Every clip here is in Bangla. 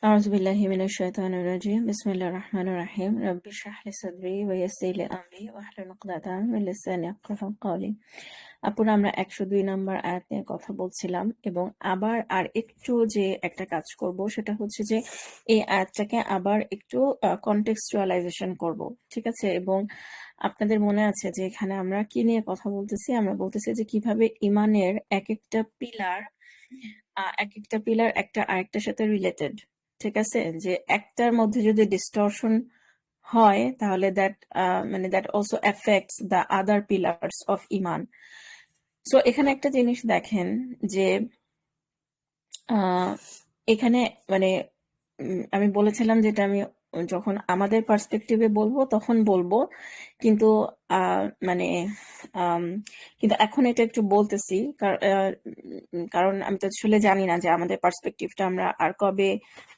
أعوذ بالله من الشيطان الرجيم بسم الله الرحمن الرحيم رب اشرح لي صدري ويسر لي أمري واحلل عقدة من লিসানি ইয়াফকাহু قولي। আপুরা আমরা 102 নম্বর আয়াত নিয়ে কথা বলছিলাম এবং আবার আর একটু যে একটা কাজ করব সেটা হচ্ছে যে এই আয়াতটাকে আবার একটু কন্টেক্সচুয়ালাইজেশন করব, ঠিক আছে? এবং আপনাদের মনে আছে যে এখানে আমরা কি নিয়ে কথা বলতেছি? আমরা বলতেছি যে কিভাবে ইমানের এক একটা পিলার একটা আরেকটার সাথে রিলেটেড, ঠিক আছে? যে একটার মধ্যে যদি ডিস্টরশন হয় তাহলে that also effects the other pillars of Iman. So এখানে একটা জিনিস দেখেন যে এখানে মানে আমি বলেছিলাম যেটা আমি যখন আমাদের পার্সপেক্টিভে বলবো তখন বলবো, কিন্তু মানে কিন্তু এখন এটা একটু বলতেছি কারণ আমি তো আসলে জানি না যে আমাদের পার্সপেক্টিভটা আমরা আর কবে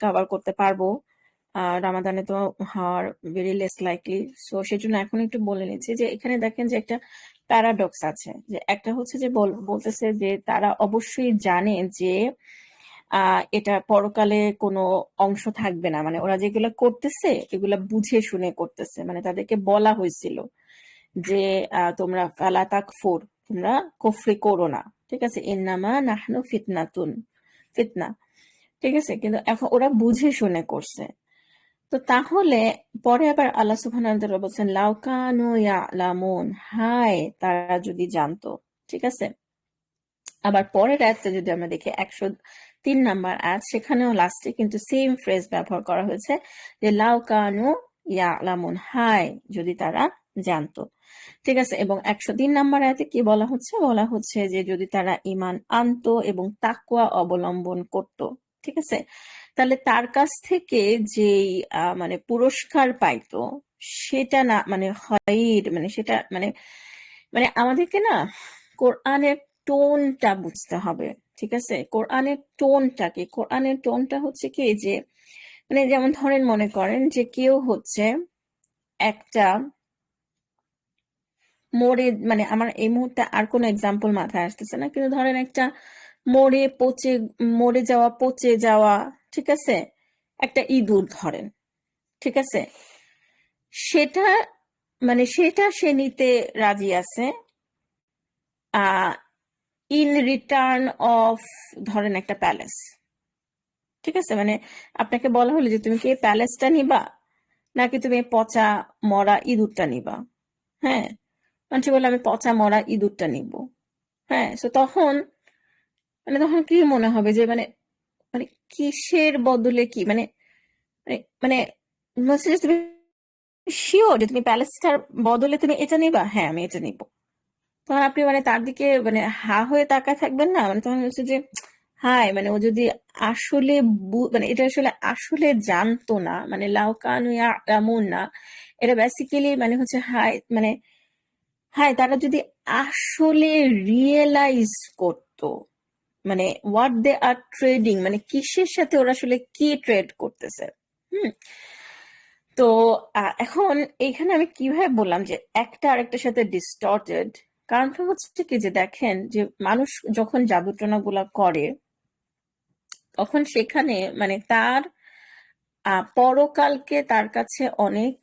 কভার করতে পারবো। রামাদানে তো হওয়ার ভেরি লেস লাইকলি, সো সেজন্য এখন একটু বলে নিচ্ছি যে এখানে দেখেন যে একটা প্যারাডক্স আছে, যে একটা হচ্ছে যে বলতেছে যে তারা অবশ্যই জানে যে এটা পরকালে কোনো অংশ থাকবে না, মানে ওরা যেগুলো করতেছে এগুলা বুঝে শুনে করতেছে, মানে তাদেরকে বলা হয়েছিল যে তোমরা ফালা তাকফুর, তোমরা কুফরি করো না, ঠিক আছে? ইন্নামা নাহনু ফিতনা, ঠিক আছে? কিন্তু এখন ওরা বুঝে শুনে করছে। তো তাহলে পরে আবার আল্লাহ সুবহানাহু ওয়া তাআলা বলছেন লাউ কানু ইয়ালামুন, হায় তারা যদি জানতো, ঠিক আছে? আবার পরের আয়াতটা যদি আমরা দেখি 103 নাম্বার আয়াত, সেখানেও লাস্টে কিন্তু সেম ফ্রেজ ব্যবহার করা হয়েছে যে লাউ কানু ইয়ালামুন, হায় যদি তারা জানতো, ঠিক আছে? এবং 103 নাম্বার আয়াতে কি বলা হচ্ছে? বলা হচ্ছে যে যদি তারা ঈমান আনতো এবং তাকওয়া অবলম্বন করত, ঠিক আছে? তাহলে তার কাছ থেকে যেই মানে পুরস্কার পাইতো সেটা না, মানে খায়র, মানে সেটা মানে মানে আমাদেরকে না কোরআনের টোনটা বুঝতে হবে, ঠিক আছে? কোরআনের টোনটা কি? কোরআনের টোনটা হচ্ছে কি যে মানে যেমন ধরেন মনে করেন যে কেউ হচ্ছে একটা মরে, মানে আমার এই মুহূর্তে আর কোনো এক্সাম্পল মাথায় আসতেছে না, কিন্তু ধরেন একটা মরে যাওয়া পচে যাওয়া, ঠিক আছে, একটা ইঁদুর ধরেন, ঠিক আছে? সেটা মানে সেটা সে নিতে রাজি আছে ইন রিটার্ন অফ ধরেন একটা প্যালেস, ঠিক আছে? মানে আপনাকে বলা হলো যে তুমি কি এই প্যালেসটা নিবা নাকি তুমি এই পচা মরা ইঁদুরটা নিবা? হ্যাঁ, মানুষ বলে আমি পচা মরা ইঁদুরটা নিব। হ্যাঁ, তো তখন কি মনে হবে যে মানে মানে কিসের বদলে কি মানে মানে মানে বলছে যে তুমি শিওর যে তুমি প্যালেসটার বদলে তুমি এটা নিবা? হ্যাঁ, আমি এটা নিব। তখন আপনি মানে তার দিকে মানে হা হয়ে তাকায় থাকবেন না? মানে তখন হচ্ছে যে হাই, মানে ও যদি আসলে মানে এটা আসলে আসলে জানতো না, মানে লাউকানু এমন না, এটা বেসিক্যালি মানে হচ্ছে হাই, মানে হাই তারা যদি আসলে রিয়েলাইজ করতো মানে হোয়াট দে আর ট্রেডিং, মানে কিসের সাথে ওরা আসলে কি ট্রেড করতেছে। হুম। তো এখন এইখানে আমি কিভাবে বললাম যে একটা আরেকটার সাথে ডিস্টর্টেড, কারণটা হচ্ছে কি যে দেখেন যে মানুষ যখন জাদুটনা গুলা করে তখন সেখানে মানে তার পরকালকে তার কাছে অনেক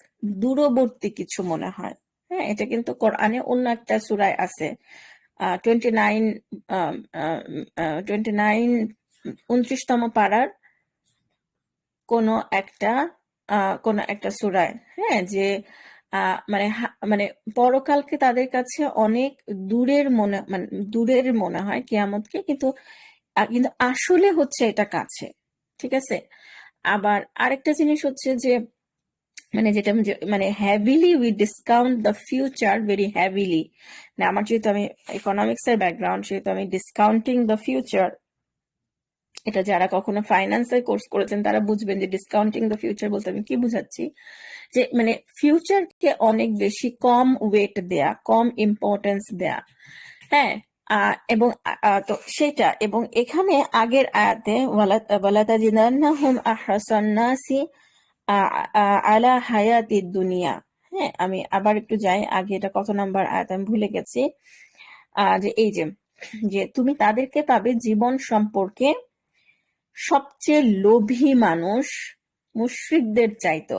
দূরবর্তী কিছু মনে হয়। হ্যাঁ, এটা কিন্তু কোরআনে অন্য একটা সূরায় আছে, 29 29 29তম পারার কোনো একটা কোনো একটা সূরায়, হ্যাঁ, যে মানে মানে পরকালকে তাদের কাছে অনেক দূরের মনে হয় কিয়ামতকে, কিন্তু কিন্তু আসলে হচ্ছে এটা কাছে, ঠিক আছে? আবার আরেকটা জিনিস হচ্ছে যে মানে যেটা মানে heavily we discount the future very heavily, মানে আমার যেহেতু আমি ইকোনমিক্স এর ব্যাকগ্রাউন্ড সেহেতু আমি ডিসকাউন্টিং দ্য ফিউচার, এটা যারা কখনো ফাইন্যান্সের কোর্স করেছেন তারা বুঝবেন যে ডিসকাউন্টিং দ্য ফিউচার বলতে আমি কি বুঝাচ্ছি, যে মানে ফিউচারকে অনেক বেশি কম ওয়েট দেয়া, কম ইম্পর্টেন্স দেয়া। হ্যাঁ, এবং তো সেটা, এবং এখানে আগের আয়াতে ওয়ালাতাজিদান্নাহুম আহরাসান নাসি আলা হায়াতিদ দুনিয়া। হ্যাঁ, আমি আবার একটু যাই আগে, এটা কত নাম্বার আয়াত আমি ভুলে গেছি। যে এই যে যে তুমি তাদেরকে পাবে জীবন সম্পর্কে সবচেয়ে লোভী মানুষ মুশরিকদের চাইতো।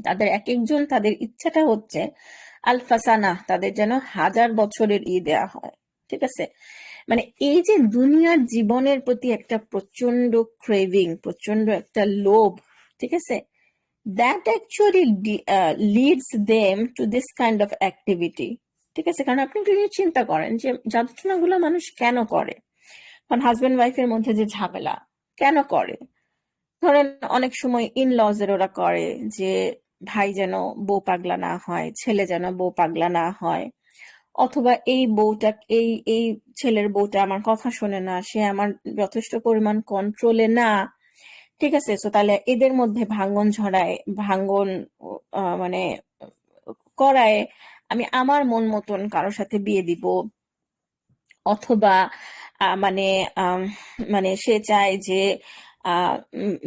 তাদের এক একজন তাদের ইচ্ছাটা হচ্ছে আলফাসানা, তাদের যেন 1000 বছরের দেয়া হয়। ঠিক আছে, মানে এই যে দুনিয়ার জীবনের প্রতি একটা প্রচন্ড ক্রেভিং, প্রচন্ড একটা লোভ, ঠিক আছে, that actually leads them to this kind of activity। ঠিক আছে, কারণ আপনি যদি চিন্তা করেন যে যাতনাগুলো মানুষ কেন করে, কারণ হাজবেন্ড ওয়াইফের মধ্যে যে ঝামেলা কেন করে, ধরেন অনেক সময় ইন লজের ওরা করে যে ভাই যেন বউ পাগলা না হয়, ছেলে যেন বউ পাগলা না হয়, অথবা এই বউটা, এই এই ছেলের বউটা আমার কথা শোনে না, সে আমার যথেষ্ট পরিমাণ কন্ট্রোলে না। ঠিক আছে, তো তাহলে এদের মধ্যে ভাঙ্গন ঝড়ায়, ভাঙ্গন মানে করায় আমি আমার মন মতন কারোর সাথে বিয়ে দিব, অথবা মানে আম, মানে সে চায় যে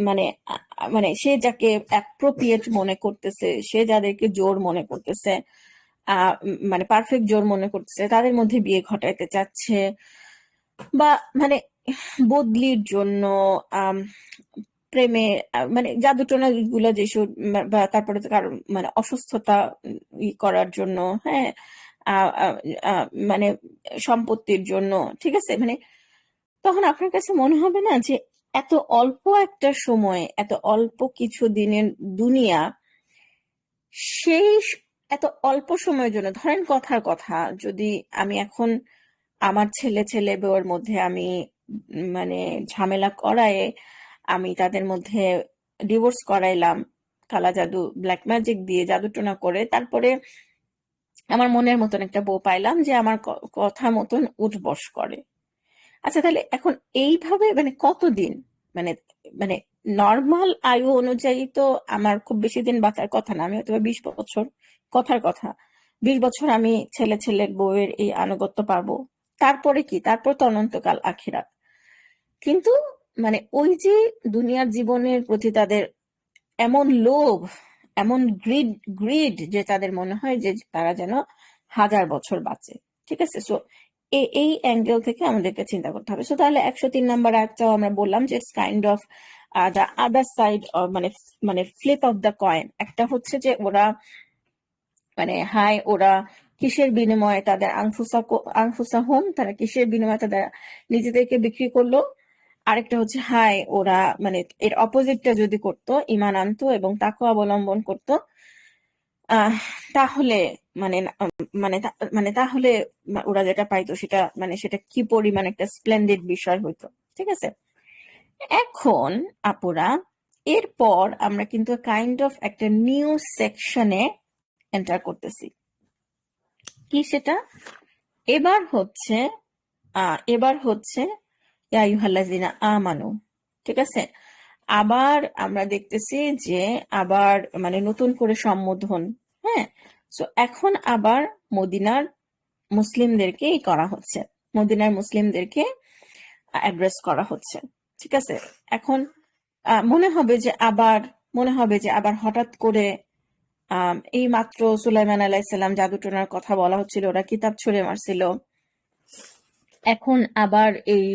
মানে মানে সে যাকে অ্যাপ্রোপ্রিয়েট মনে করতেছে, সে যাদেরকে জোর মনে করতেছে, মানে পারফেক্ট জোর মনে করতেছে, তাদের মধ্যে বিয়ে ঘটাইতে চাচ্ছে, বা মানে বদলির জন্য, আম, প্রেমে, মানে জাদুটোনা গুলো যেসব, বা তারপরে তো কারো মানে অসুস্থতা করার জন্য, হ্যাঁ, আহ, আহ, আহ, মানে সম্পত্তির জন্য। ঠিক আছে, মানে তখন আপনার কাছে মনে হবে না যে এত অল্প একটা সময়, এত অল্প কিছু দিনের দুনিয়া, সেই এত অল্প সময়ের জন্য, ধরেন কথার কথা, যদি আমি এখন আমার ছেলে ছেলে বউয়ের মধ্যে আমি মানে ঝামেলা করায়, আমি তাদের মধ্যে ডিভোর্স করাইলাম, কালা জাদু, ব্ল্যাক ম্যাজিক দিয়ে, জাদুটোনা করে, তারপরে আমার মনের মতন একটা বউ পাইলাম যে আমার কথা মতন উঠবস করে। আচ্ছা, তাহলে এখন এইভাবে মানে কতদিন, মানে মানে নর্মাল আয়ু অনুযায়ী তো আমার খুব বেশি দিন বাঁচার কথা না, আমি হয়তো বা 20 বছর, কথার কথা 20 বছর আমি ছেলে ছেলের বউয়ের এই আনুগত্য পাবো। তারপরে কি, তারপর তো অনন্তকাল আখিরাত। কিন্তু মানে ওই যে দুনিয়ার জীবনের প্রতি তাদের এমন লোভ, এমন গ্রিড, গ্রিড, যে তাদের মনে হয় যে তারা যেন 1000 বছর বাঁচে। ঠিক আছে, সো এই অ্যাঙ্গেল থেকে আমাদেরকে চিন্তা করতে হবে। সো তাহলে 103 নম্বর একটাও আমরা বললাম যে it's kind of the other side, মানে মানে ফ্লিপ অফ দ্য কয়েন। একটা হচ্ছে যে ওরা মানে হাই, ওরা কিসের বিনিময়ে তাদের আনফুসা হোম, তারা কিসের বিনিময়ে তাদের নিজেদেরকে বিক্রি করলো। আরেকটা হচ্ছে হাই, ওরা মানে এর অপোজিটটা যদি করতো, ঈমান আনতো এবং তাকওয়া অবলম্বন করতো, আহ তাহলে মানে মানে তাহলে ওরা যেটা পাইতো সেটা মানে সেটা কি পরিমাণ একটা স্প্লেন্ডিড বিষয় হইতো। ঠিক আছে, এখন আপুরা, এরপর আমরা কিন্তু কাইন্ড অফ একটা নিউ সেকশনে এন্টার করতেছি। কি সেটা? এবার হচ্ছে এবার হচ্ছে ইয়া আইয়ুহাল্লাযিনা আমানু। ঠিক আছে, আবার আমরা দেখতেছি যে আবার মানে নতুন করে সম্বোধন। হ্যাঁ, তো এখন আবার মদিনার মুসলিমদেরকেই করা হচ্ছে, মদিনার মুসলিমদেরকে অ্যাড্রেস করা হচ্ছে। ঠিক আছে, এখন মনে হবে যে আবার, মনে হবে যে আবার হঠাৎ করে এই মাত্র সুলাইমান আলাইহিসসালাম জাদুটোনার কথা বলা হচ্ছিল, ওরা কিতাব ছুঁড়ে মারছিল, এখন আবার এই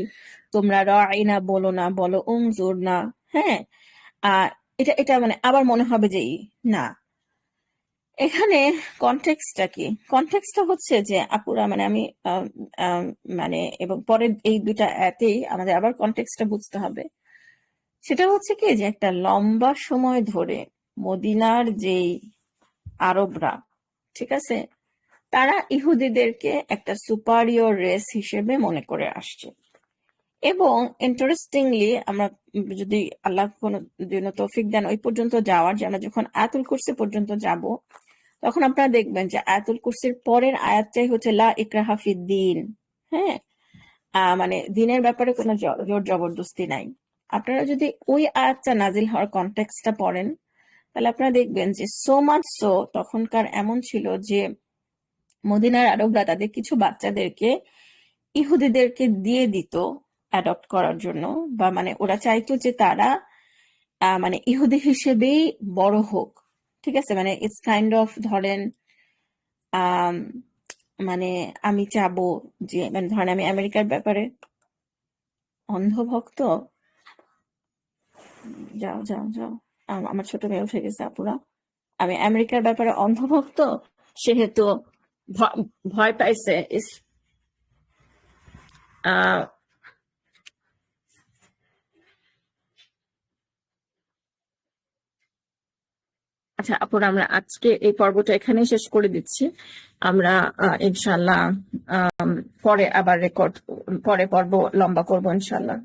তোমরা রাইনা বলো না, বলো উনজুর না। হ্যাঁ, আহ এটা এটা মানে আবার মনে হবে যে না, এখানে কনটেক্সটটা কি? কনটেক্সটটা হচ্ছে যে আপুরা, মানে আমি মানে এবং পরের এই দুইটা এতেই আমাদের আবার কনটেক্সটটা বুঝতে হবে। সেটা হচ্ছে কি যে একটা লম্বা সময় ধরে মদিনার যেই আরবরা, ঠিক আছে, তারা ইহুদিদেরকে একটা সুপারিয়র রেস হিসেবে মনে করে আসছে। এবং ইন্টারেস্টিংলি আমরা যদি আল্লাহ কোনো দিন তৌফিক দেন ওই পর্যন্ত যাওয়ার, যে আমরা যখন আয়াতুল কুরসি পর্যন্ত যাব, তখন আপনারা দেখবেন যে আয়াতুল কুরসির পরের আয়াতটাই হচ্ছে লা ইকরাহা ফিদ্দিন। হ্যাঁ, মানে দিনের ব্যাপারে কোনো জোর জবরদস্তি নাই। আপনারা যদি ওই আয়াতটা নাজিল হওয়ার কনটেক্সটটা পড়েন, তাহলে আপনারা দেখবেন যে সো মাচ সো তখনকার এমন ছিল যে মদিনার আরবরা তাদের কিছু বাচ্চাদেরকে ইহুদিদেরকে দিয়ে দিত অ্যাডপ্ট করার জন্য, বা মানে ওরা চাইতো যে তারা মানে ইহুদি হিসেবেই বড় হোক। ঠিক আছে, মানে ইটস কাইন্ড অফ ধরেন আম, মানে আমি চাবো যে মানে ধরেন আমি আমেরিকার ব্যাপারে অন্ধভক্ত। যাও যাও যাও, আমার ছোট মেয়ে উঠে গেছে আপুরা। আমি আমেরিকার ব্যাপারে অন্ধভক্ত, সেহেতু ভয় পাইছে। আহ আচ্ছা আপুরা, আমরা আজকে এই পর্বটা এখানেই শেষ করে দিচ্ছি। আমরা ইনশাল্লাহ পরে আবার পরে পর্ব লম্বা করবো ইনশাল্লাহ।